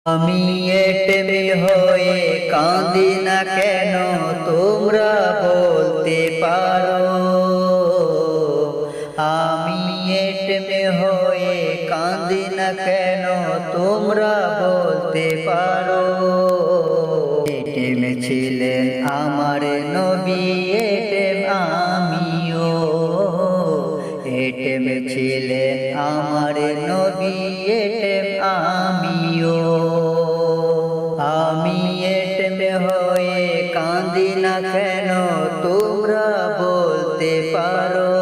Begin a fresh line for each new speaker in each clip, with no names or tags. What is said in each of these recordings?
আমি এটেমে হয়ে কাঁদি না কেন তোমরা বলতে পারো। আমি এটেমে হয়ে কাঁদি না কেন তোমরা বলতে পারো। এটেম ছিলেন আমার নবী, এটেম আমিও। এটেম ছিলেন আমার নবী, এটেম আমিও। আমি এটেম হয়ে কাঁদি না কেন তোমরা বলতে পারো।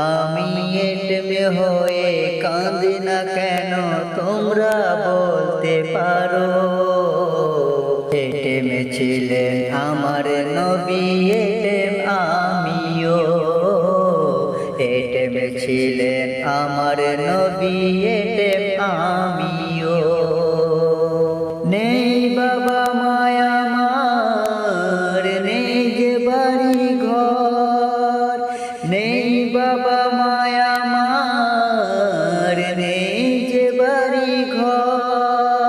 আমি এটেম হয়ে কাঁদি না কেন তোমরা বলতে পারো। এটেম ছিলেন আমার নবী, এটেম আমিও। এটেম ছিলেন আমার নবী, এটেম আমিও। নেই বাবা মায়া আমার, নেই যে বাড়ি ঘর। নেই বাবা মায়া আমার, নেই যে বাড়ি ঘর।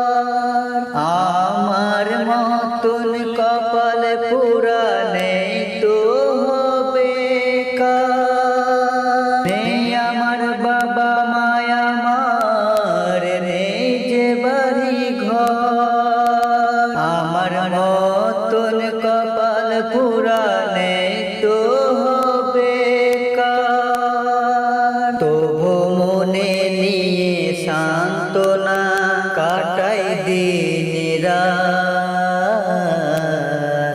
আমার মতন কপাল পুরা নেই তো হবে কার। নেই আমার বাবা মায়া আমার, নেই যে বাড়ি ঘর। আমার মতন কপাল পুরা নেই তো হবে কার। তবু মনে নিয়ে সান্ত্বনা কাটাই দিন রাত।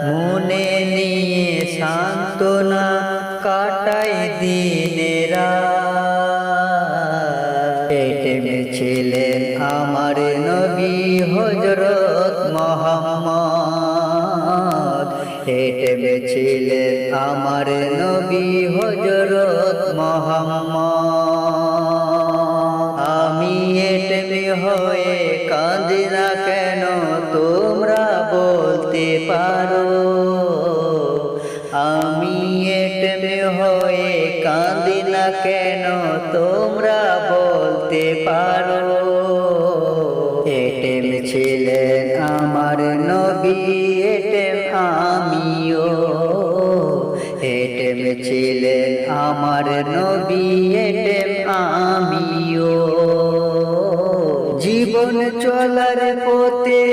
মনে নিয়ে সান্ত্বনা কাটাই দিন রাত। এটেম ছিলেন আমার নবী হযরত মুহাম্মদ। এটেম ছিলেন আমার নবী হযরত মুহাম্মদ। আমি এটেম হয়ে কাঁদি না কেন তোমরা বলতে পারো। আমি এটেম হয়ে কাঁদি না কেন তোমরা বলতে পারো। এটেম ছিলেন আমার নবী, এটেম আমিও। এটেম ছিলেন আমার নবী, এটেম আমিও। জীবন চলার পথে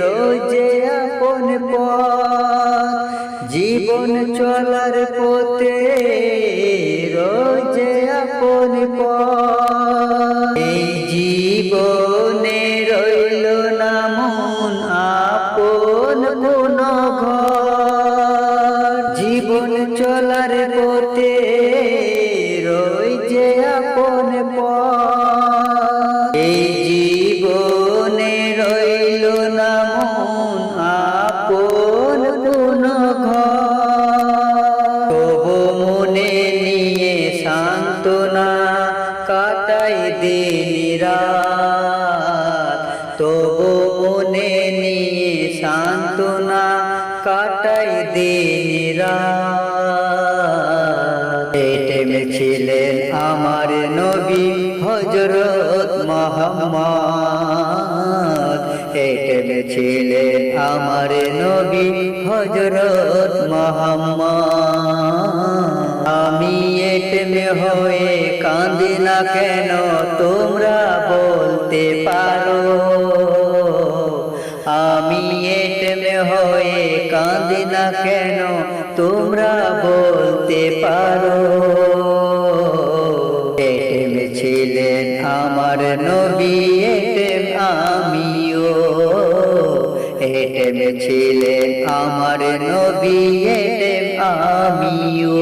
রোজে আপন পথ। জীবন চলার পথে রোজে আপন পথ। এই জীবনে রইল না মন আপন কোন ঘর। জীবন চলার পথে রইছে আপন পথ। এই জীবনে রইল না মন আপন কোন ঘর। তবু মনে নিয়ে সান্ত্বনা কাটাই দিন রাত। তবু মনে নিয়ে সান্ত্বনা কাটাই দিন রাত। এটেম ছিলেন আমার নবী হযরত মুহাম্মদ। এটেম ছিলেন আমার নবী হযরত মুহাম্মদ। আমি এটেম হয়ে কাঁদি না কেন তোমরা বলতে পারো। আমি এটেম হয়ে কাঁদি না কেন তোমরা বলতে পারো। এটেম ছিলেন আমার নবী, এটেম আমিও। এটেম ছিলেন আমার নবী, এটেম আমিও।